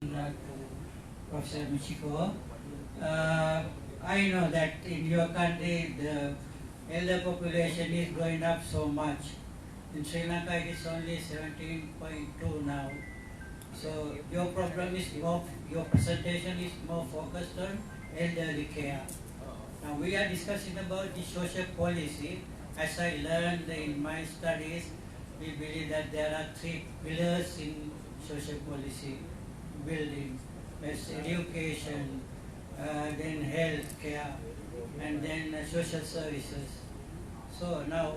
To Professor Michiko. I know that in your country the elder population is going up so much. In Sri Lanka it is only 17.2 now. So your problem is more, your presentation is more focused on elderly care. Now we are discussing about the social policy. As I learned in my studies, we believe that there are three pillars in social policy building. There's education, then health care, and then social services. So now,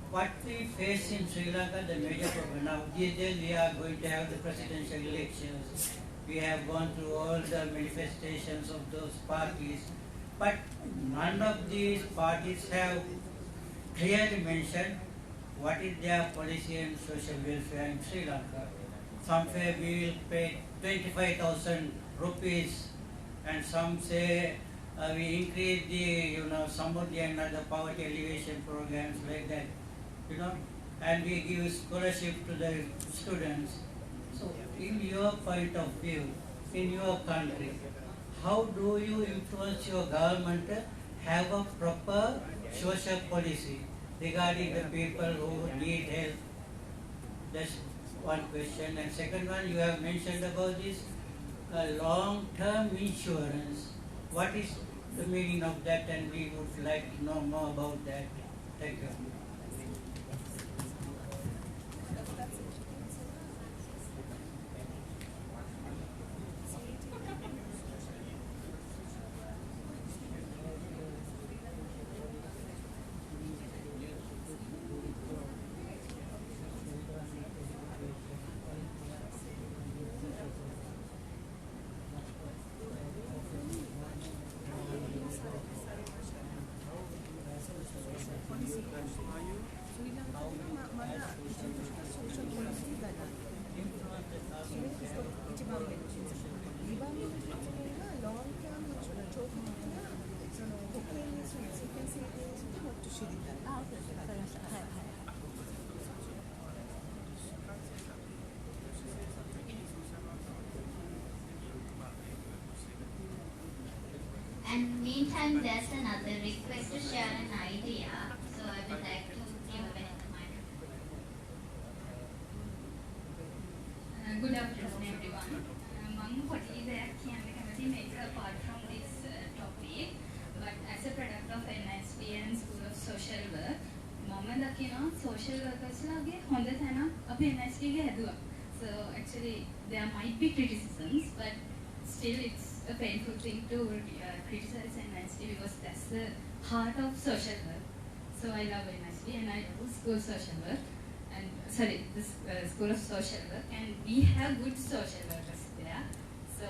what we face in Sri Lanka, the major problem now, these days we are going to have the presidential elections. We have gone through all the manifestations of those parties, but none of these parties have clearly mentioned what is their policy on social welfare in Sri Lanka. Some say we will pay 25,000 rupees, and some say we increase the, Samurdhi and other poverty alleviation programs like that, and we give scholarship to the students. So, in your point of view, in your country, how do you influence your government to have a proper social policy regarding the people who need help? That's one question. And second one, you have mentioned about this long-term insurance. What is the meaning of that, and we would like to know more about that. Thank you. And meantime, there's another request to share an idea. So I would like to give away the microphone. Good afternoon, everyone. මම පොඩි දෙයක් කියන්න කැමතියි මේක apart from this topic, but as a product of NSP and School of Social Work, මම දකිනවා social workers ලාගේ හොඳ තැනක් අපි NSP ගේ හැදුවා. So actually there might be criticisms, but still it's a painful thing to criticize NSP because that's the heart of social work. So I love NSP and I love School of Social Work. This School of Social Work, and we have good social workers there. So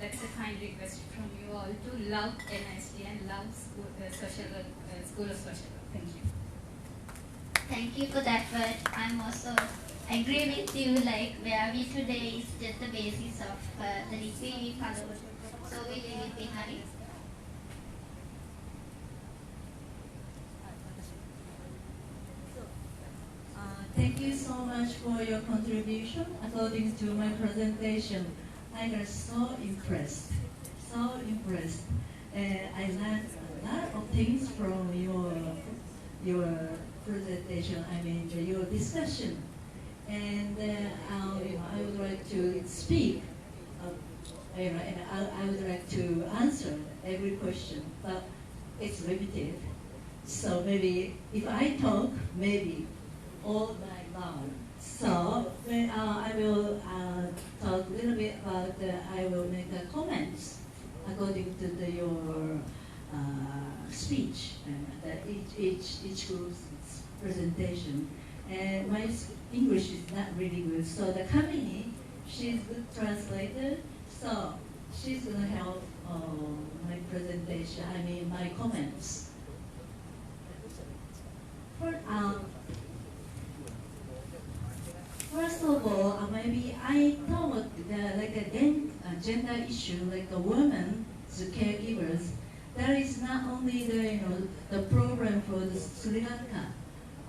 that's a kind request from you all to love NSD and love School of Social Work. Thank you. Thank you for that word. I'm also agree with you, like where we today is just the basis of the degree we followed. So we leave it behind. Thank you so much for your contribution. According to my presentation, I was so impressed. I learned a lot of things from your presentation. I mean, your discussion. And I would like to speak. And I would like to answer every question, but it's limited. So maybe if I talk, maybe all night long. So I will talk a little bit about, I will make comments according to your speech and each group's presentation. And my English is not really good, so the Kamini, she's good translator, so she's going to help my presentation, my comments. First of all, maybe I thought like a gender issue, like a woman, the caregivers, that is not only the problem for the Sri Lanka.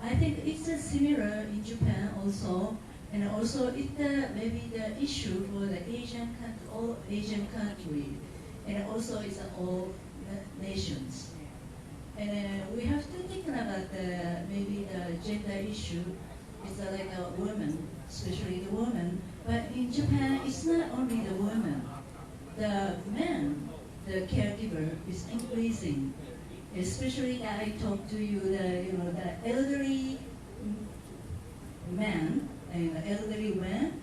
I think it's similar in Japan also, And also it maybe the issue for the all Asian country, and also it's all nations. And we have to think about maybe the gender issue. It's like a woman, especially the woman. But in Japan, it's not only the woman. The men, the caregiver, is increasing. Especially I talked to you, the elderly man and the elderly women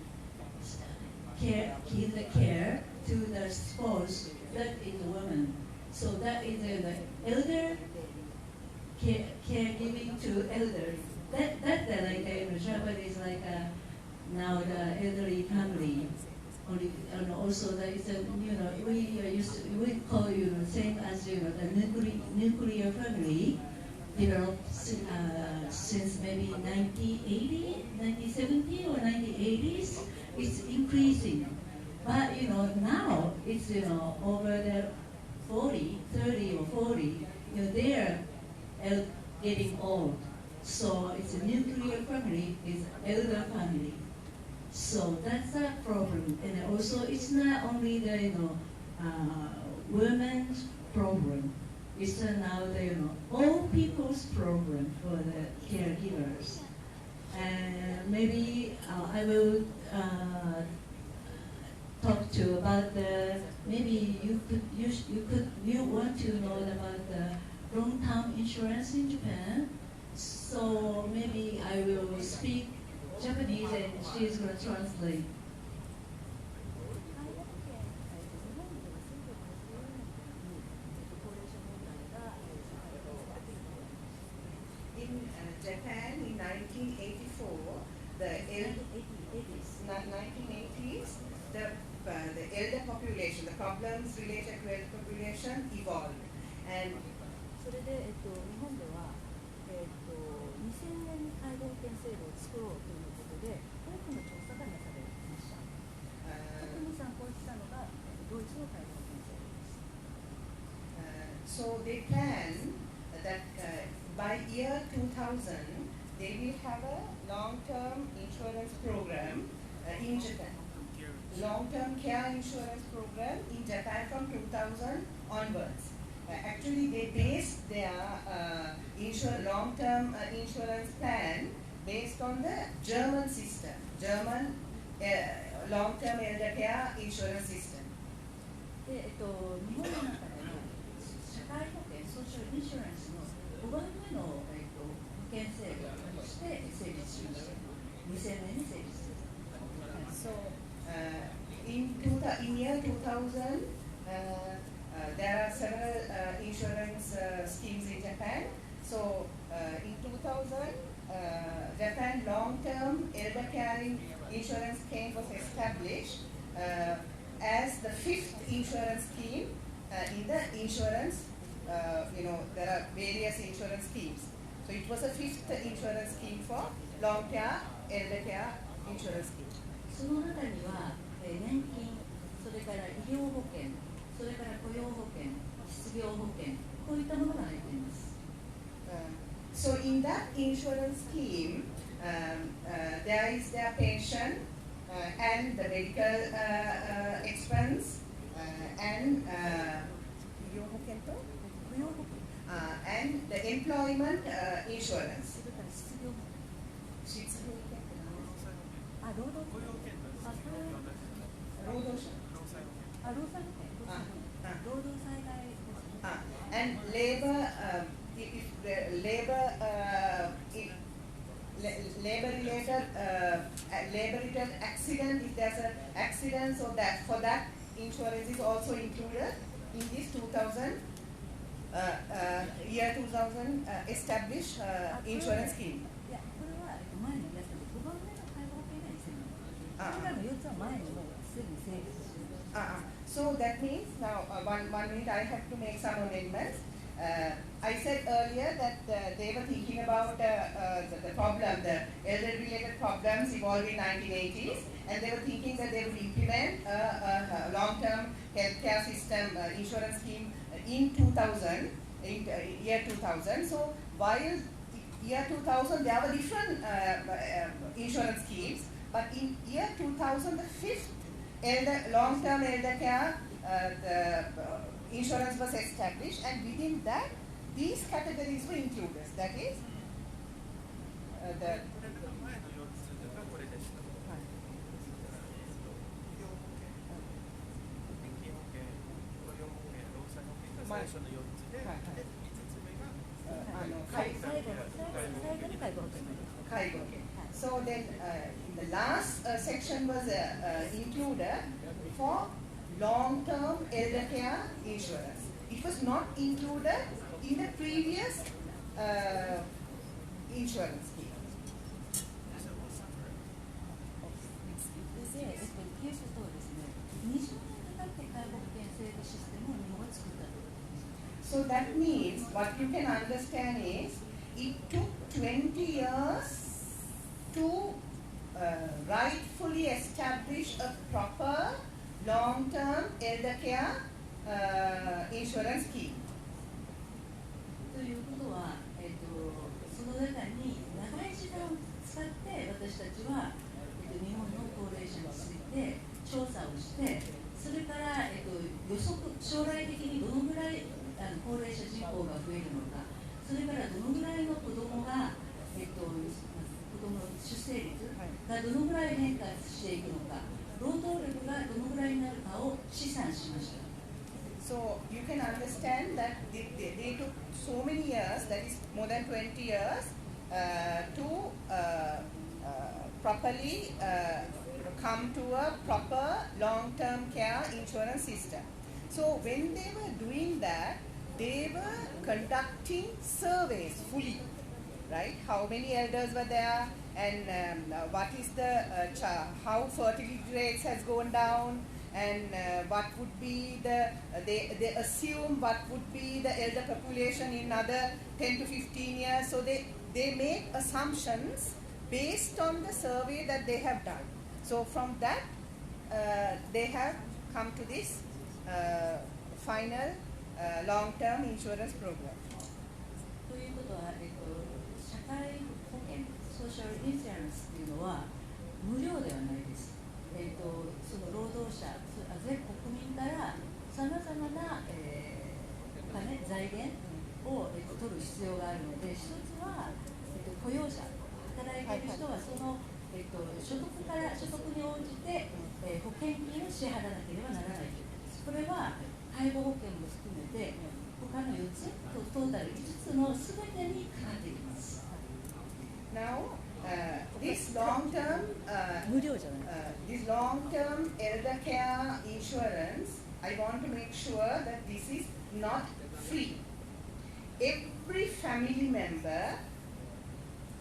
give the care to the spouse. That is a woman. So that is the elder caregiving to elder. That like Japanese like now the elderly family. And also there is a we call same as the nuclear family developed since maybe 1980, 1970 or 1980s. It's increasing, but now it's over the 30 or 40. They are getting old, so it's a nuclear family, is elder family. So that's a problem, and also it's not only the women's problem. It's now the all people's problem for the caregivers. And maybe I will talk to about the maybe you want to know about the long-term insurance in Japan. So maybe I will speak Japanese and she's going to translate. In Japan in 1984, the 1980s, the elder population, the problems related to elder population evolved, and それで、日本では、2000年に介護保険制度を作ろうということで多くの調査がなされました。特に参考にしたのがドイツの介護保険制度です。So they plan that by year 2000 they will have a long-term insurance program in Japan. Long-term care insurance program in Japan from 2000 onwards. Actually, they based their long-term insurance plan based on the German system, German long-term elder care insurance system. で、日本の中での社会保険、ソーシャルインシュランスの5番目の、保険制度として成立しました。2000年に成立しました。So, in year 2000, there are several insurance schemes in Japan. So, in 2000, Japan long-term elder care insurance scheme was established as the fifth insurance scheme in the insurance. There are various insurance schemes. So, it was a fifth insurance scheme for long-term elder care insurance scheme. その中には、年金、それから医療保険、それから雇用保険、失業保険、こういったものが入っています。So in that insurance scheme, there is their pension and the medical expense and and the employment insurance. 労働者。And labor, labor-related accident. If there's an accident, so that for that insurance is also included in this 2000 year 2000 established insurance scheme. いや、これは前の皆さんで5番目の介護保険が2000年。これらの4つは前にもうすでに成立しています。So that means now one minute I have to make some amendments. I said earlier that they were thinking about the problem, the elder-related problems evolved in 1980s, and they were thinking that they would implement a long-term healthcare system insurance scheme in 2000, in year 2000. So while year 2000 there were different insurance schemes, but in year 2000, the fifth long-term elder care insurance was established, and within that, these categories were included. That is, the 最初の4つで、はいはいで5つ目が最後に介護保険介護。So then, the last section was included for long-term elder care insurance. It was not included in the previous insurance scheme. で、ケースとはですね、20年かかって介護保険制度システムを日本が作ったと。So that means what you can understand is it took 20 years to rightfully establish a proper long-term elder care insurance scheme. ということは、その中に長い時間を使って私たちは、日本の高齢者について調査をして、それから、予測、将来的にどのぐらい高齢者人口が増えるのか、それからどのぐらいの子どもが、子どもの出生率がどのぐらい変化していくのか、労働力がどのぐらいになるかを試算しました。So you can understand that they took so many years, that is more than 20 years, to properly come to a proper long-term care insurance system. So when they were doing that, they were conducting surveys fully, right? How many elders were there, and what is the how fertility rates has gone down, and what would be they assume what would be the elder population in another 10 to 15 years. So they make assumptions based on the survey that they have done. So from that, they have come to this final long-term insurance program. ということは、社会保険、ソーシャルインシュランスというのは無料ではないです。その労働者、全国民からさまざまな、お金、財源を、取る必要があるので、一つは、雇用者、働いている人はその、所得に応じて、保険金を支払わなければならないということです。これは介護保険も含めて他の4つトータル5つのすべてにかかっていきます。Now, this long-term this long-term elder care insurance, I want to make sure that this is not free. Every family member,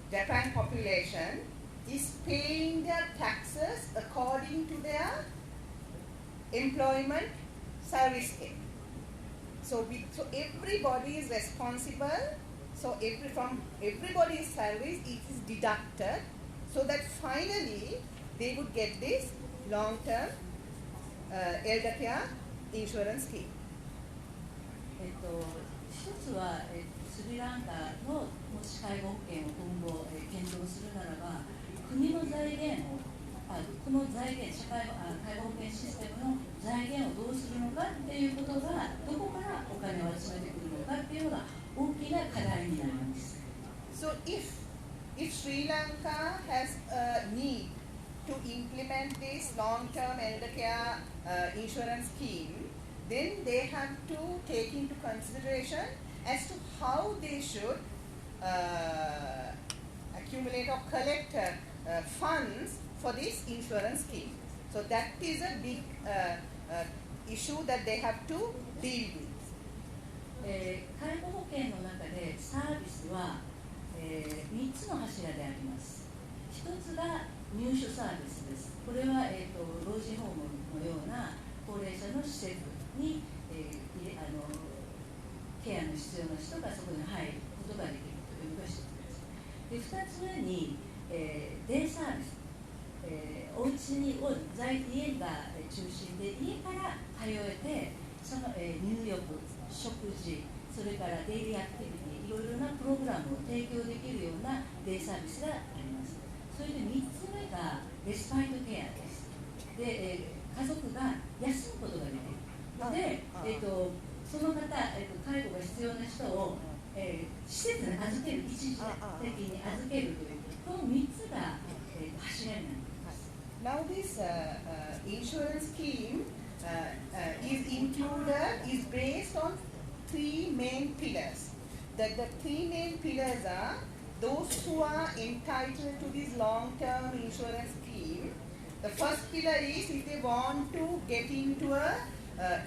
Japan population, is paying their taxes according to their employment service scale. So everybody is responsible. So from everybody's salaries, it is deducted, so that finally they would get this long-term elder care insurance scheme. 一つは、スリランカのもし介護保険を今後、検討するならば、国の財源をこの財源、介護保険システムの財源をどうするのかっていうことが、どこからお金を集めてくるのかっていうのが大きな課題になります。So if Sri Lanka has a need to implement this long-term elder care insurance scheme, then they have to take into consideration as to how they should accumulate or collect funds for this insurance scheme. So that is a big issue that they have to deal with. 介護保険の中でサービスは、3つの柱であります。1つが入所サービスです。これは、老人ホームのような高齢者の施設に、ケアの必要な人がそこに入ることができるというのが1つです。で、2つ目に、デイサービス、お家に家が中心で家から通えてその、入浴、食事、それからデイリーアクティビティ、いろいろなプログラムを提供できるようなデイサービスがあります。それで3つ目が、レスパイトケアです。で、家族が休むことができる。で、その方、介護が必要な人を、施設に預ける、一時的に預けるという、この3つが、柱になります。Now this insurance scheme is based on three main pillars. The three main pillars are those who are entitled to this long-term insurance scheme. The first pillar is if they want to get into a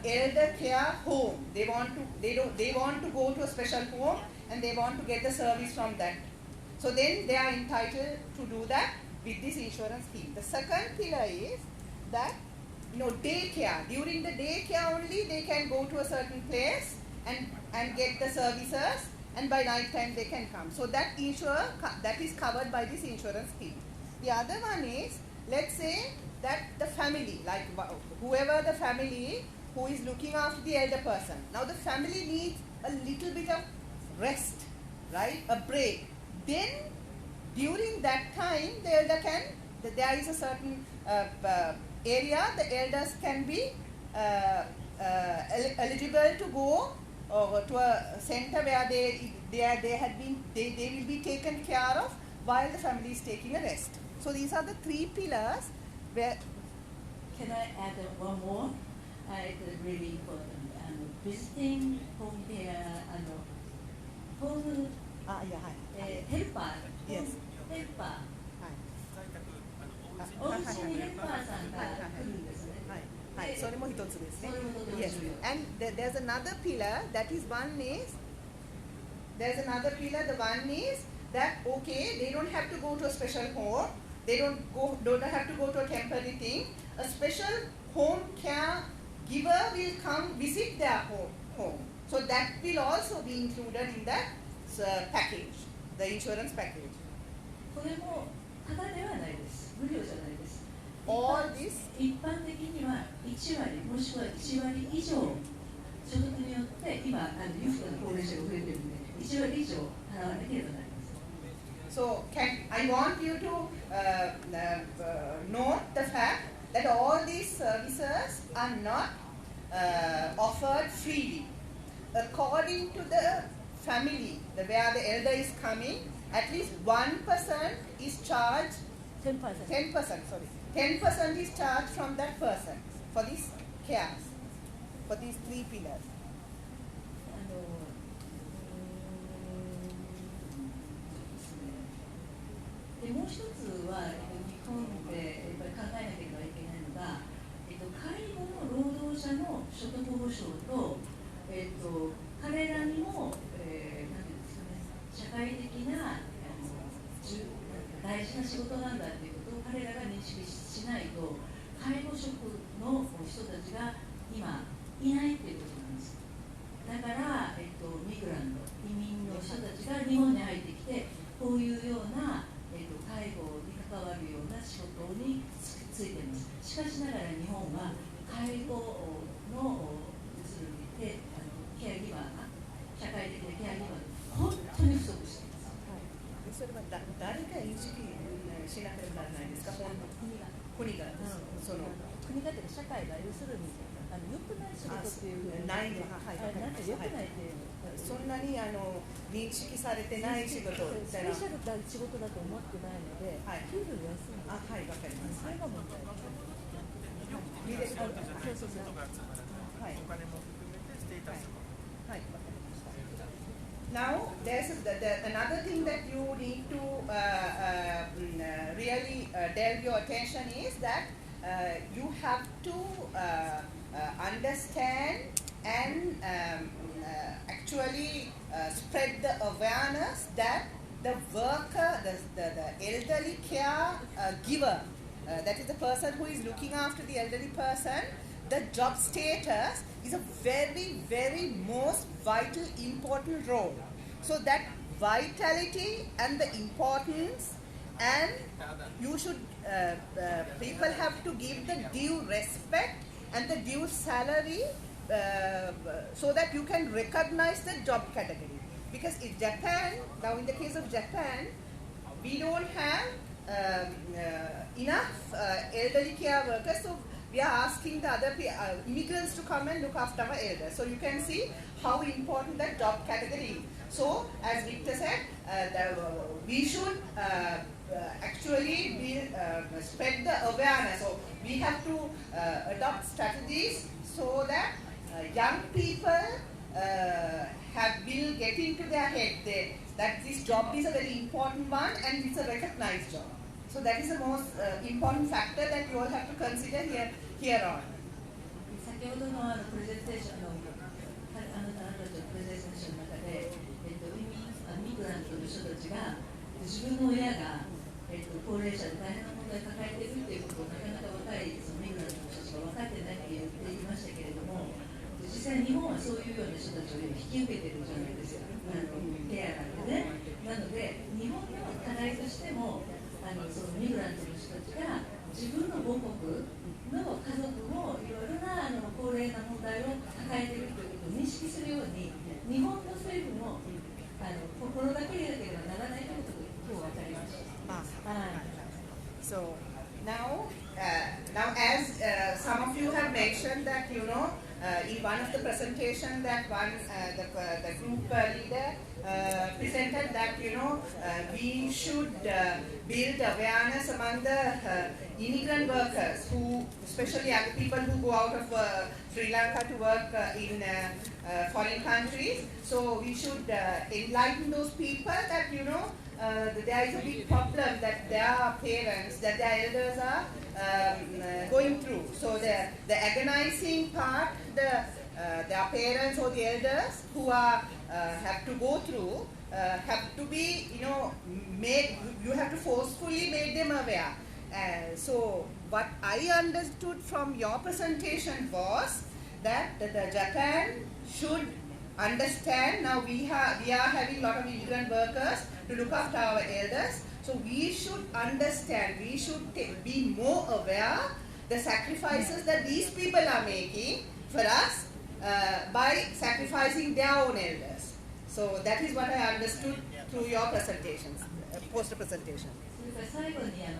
elder care home. They want to go to a special home and they want to get the service from that. So then they are entitled to do that with this insurance scheme. The second pillar is that daycare. During the daycare only they can go to a certain place and get the services, and by night time they can come. So that is covered by this insurance scheme. The other one is, let's say that the family, like whoever the family who is looking after the elder person. Now the family needs a little bit of rest, right? A break. Then during that time there is a certain area the elders can be eligible to go to a center where they will be taken care of while the family is taking a rest. So these are the three pillars where. Can I add one more? It's really important. Visiting home care, home helper. Yes. Helper. 在宅お家にヘルパーさんが来るんですね。はい、それも一つですね。それもとても重要。 Yes. And there's another pillar that is there's another pillar. The one is that okay, they don't have to go to a special home. They don't have to go to a temporary thing. A special home care giver will come visit their home. So that will also be included in that package, the insurance package. これもただではないです。無料じゃないです。 All this 一般的には1割もしくは1割以上所得によって今裕福な高齢者が増えているので1割以上払わなければなりません。 So I want you to note the fact that all these services are not offered freely. According to the family, where the elder is coming, at least 1% is charged. 10%. 10% is charged from that person for these cares, for these three pillars. でもう一つは日本でやっぱり考えなければいけないのが、介護の労働者の所得保障と、彼らにも、なんていうんですかね、社会的な大事な仕事なんだっていうことを彼らが認識しないと介護職の人たちが今いないっていうことなんです。だから、ミグラント移民の人たちが日本に入ってきてこういうような、介護に関わるような仕事についています。しかしながら日本は介護の要するにケアギバーが社会的なケアギバーが本当に不足しています。それは誰が認識しなければならないんですか？国がその国がって社会が要するに良くない仕事っていうふうにないなんか良くないっていうそんなに認識されてない仕事スペシャルな仕事だと思ってないので、給料安いんです。はい、わかります。それが問題です。そうそうそう。はい。お金も含めてステータスも。はい、わかりました。Now, there's another thing that you need to really delve your attention is that you have to understand and actually spread the awareness that the worker, the elderly care giver, that is the person who is looking after the elderly person, the job status is a very, very most vital, important role. So that vitality and the importance, and you should, people have to give the due respect and the due salary so that you can recognize the job category. Because in Japan, now in the case of Japan, we don't have enough elderly care workers. So we are asking the other immigrants to come and look after our elders. So you can see how important that job category is. So as Victor said, we should actually spread the awareness. So we have to adopt strategies so that young people will get into their head that this job is a very important one and it's a recognized job. So that is the most important factor that you all have to consider here on. 先ほどのプレゼンテーションのあなたたちのプレゼンテーションの中で、ミグラントの人たちが自分の親が、高齢者で大変な問題を抱えているということをなかなか若いそのミグラントの人たちが分かってないと言っていましたけれども、実際日本はそういうような人たちを引き受けているじゃないですか、ケアなんでね。なので日本の課題としてもそのミグラントの人たちが自分の母国の家族もいろいろな高齢な問題を抱えているということを認識するように日本の政府も心がけなければならないということが今日分かりました。So now as some of you have mentioned that in one of the presentation that the group leader presented that we should build awareness among the immigrant workers who, especially young people who go out of Sri Lanka to work in foreign countries. So we should enlighten those people that there is a big problem that their parents, that their elders are going through. So the agonizing part, their parents or the elders who are have to go through have to be made. You have to forcefully make them aware. So what I understood from your presentation was that the Japan should understand. Now we are having a lot of immigrant workers to look after our elders. So we should understand, we should be more aware the sacrifices that these people are making for us by sacrificing their own elders. So that is what I understood through your presentations, poster presentation. それから最後に小野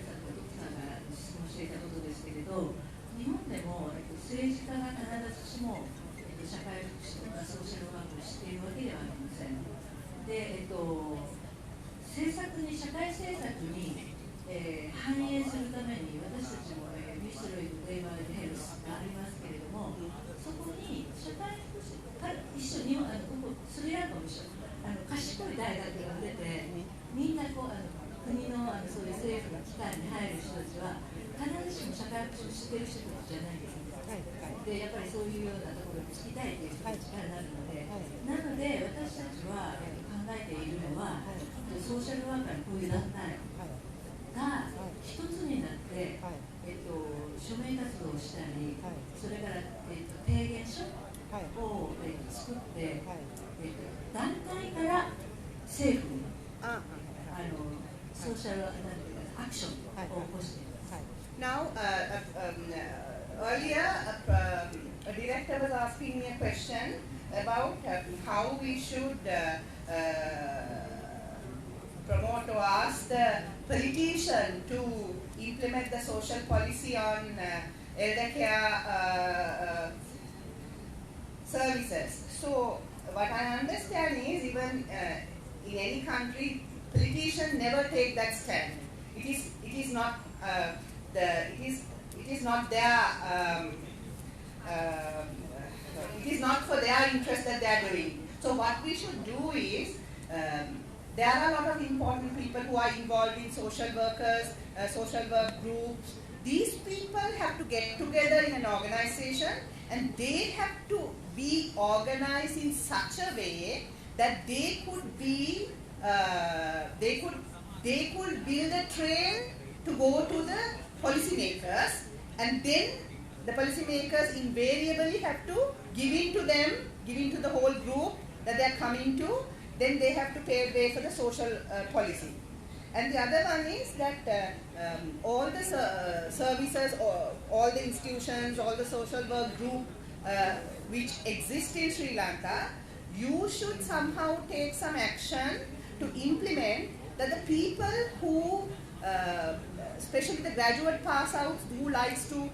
さんと徳さんが質問していたことですけれど、日本でも政治家が必ずしも社会福祉とかソーシャルワークをしているわけではありません。で、政策に社会政策に、反映するために私たちもミスロイド・レイバー・ヘルスがありますけれども、そこに社会福祉一緒にここスリランカも一緒賢い大学が出てみんな国のそういう政府の機関に入る人たちは必ずしも社会福祉を知っている人たちじゃないです。でやっぱりそういうようなところに就きたいという人たちからなるので、私たちは考えているのはソーシャルワーカーのこういう団体が一つになって、署名活動をしたり、それから、提言書を、作って、団体から政府にソーシャルアクションを起こしています。Now, earlier, a director was asking me a question about how we should promote or ask the politician to implement the social policy on elder care services. So, what I understand is even in any country, politicians never take that stand. It is not their it is not for their interest that they are doing. So what we should do is there are a lot of important people who are involved in social workers, social work groups. These people have to get together in an organization and they have to be organized in such a way that they could be they could build a trail to go to the policymakers, and then the policymakers invariably have to give in to the whole group that they are coming to. Then they have to pave way for the social policy. And the other one is that all the services, all the institutions, all the social work group which exist in Sri Lanka, you should somehow take some action to implement that the people who, especially the graduate pass outs who likes to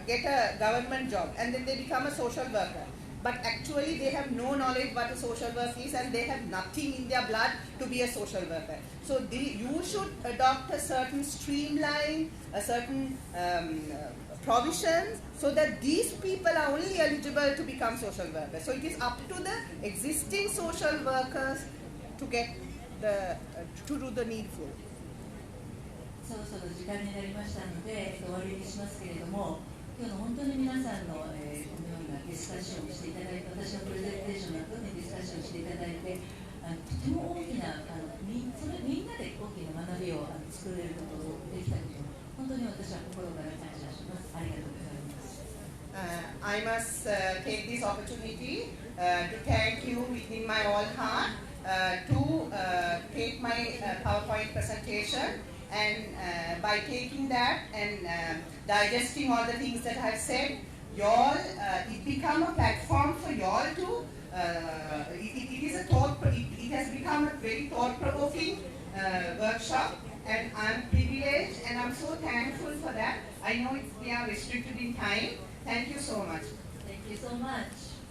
get a government job and then they become a social worker. But actually they have no knowledge what a social work is and they have nothing in their blood to be a social worker. So you should adopt a certain streamline, a certain provisions so that these people are only eligible to become social workers. So it is up to the existing social workers to get to do the needful. そろそろ時間になりましたので、終わりにしますけれども、今日の本当に皆さんの、このようなディスカッションをしていただいて、私のプレゼンテーションの後にディスカッションしていただいて、とても大きなみんなで大きな学びを作れることができたこと、本当に私は心から感謝します。ありがとうございます。I must take this opportunity to thank you within my all heart to take my PowerPoint presentation. And by taking that and digesting all the things that I've said, y'all, it become a platform for y'all to, it is a it has become a very thought-provoking workshop, and I'm privileged and I'm so thankful for that. I know we are restricted in time. Thank you so much. Thank you so much.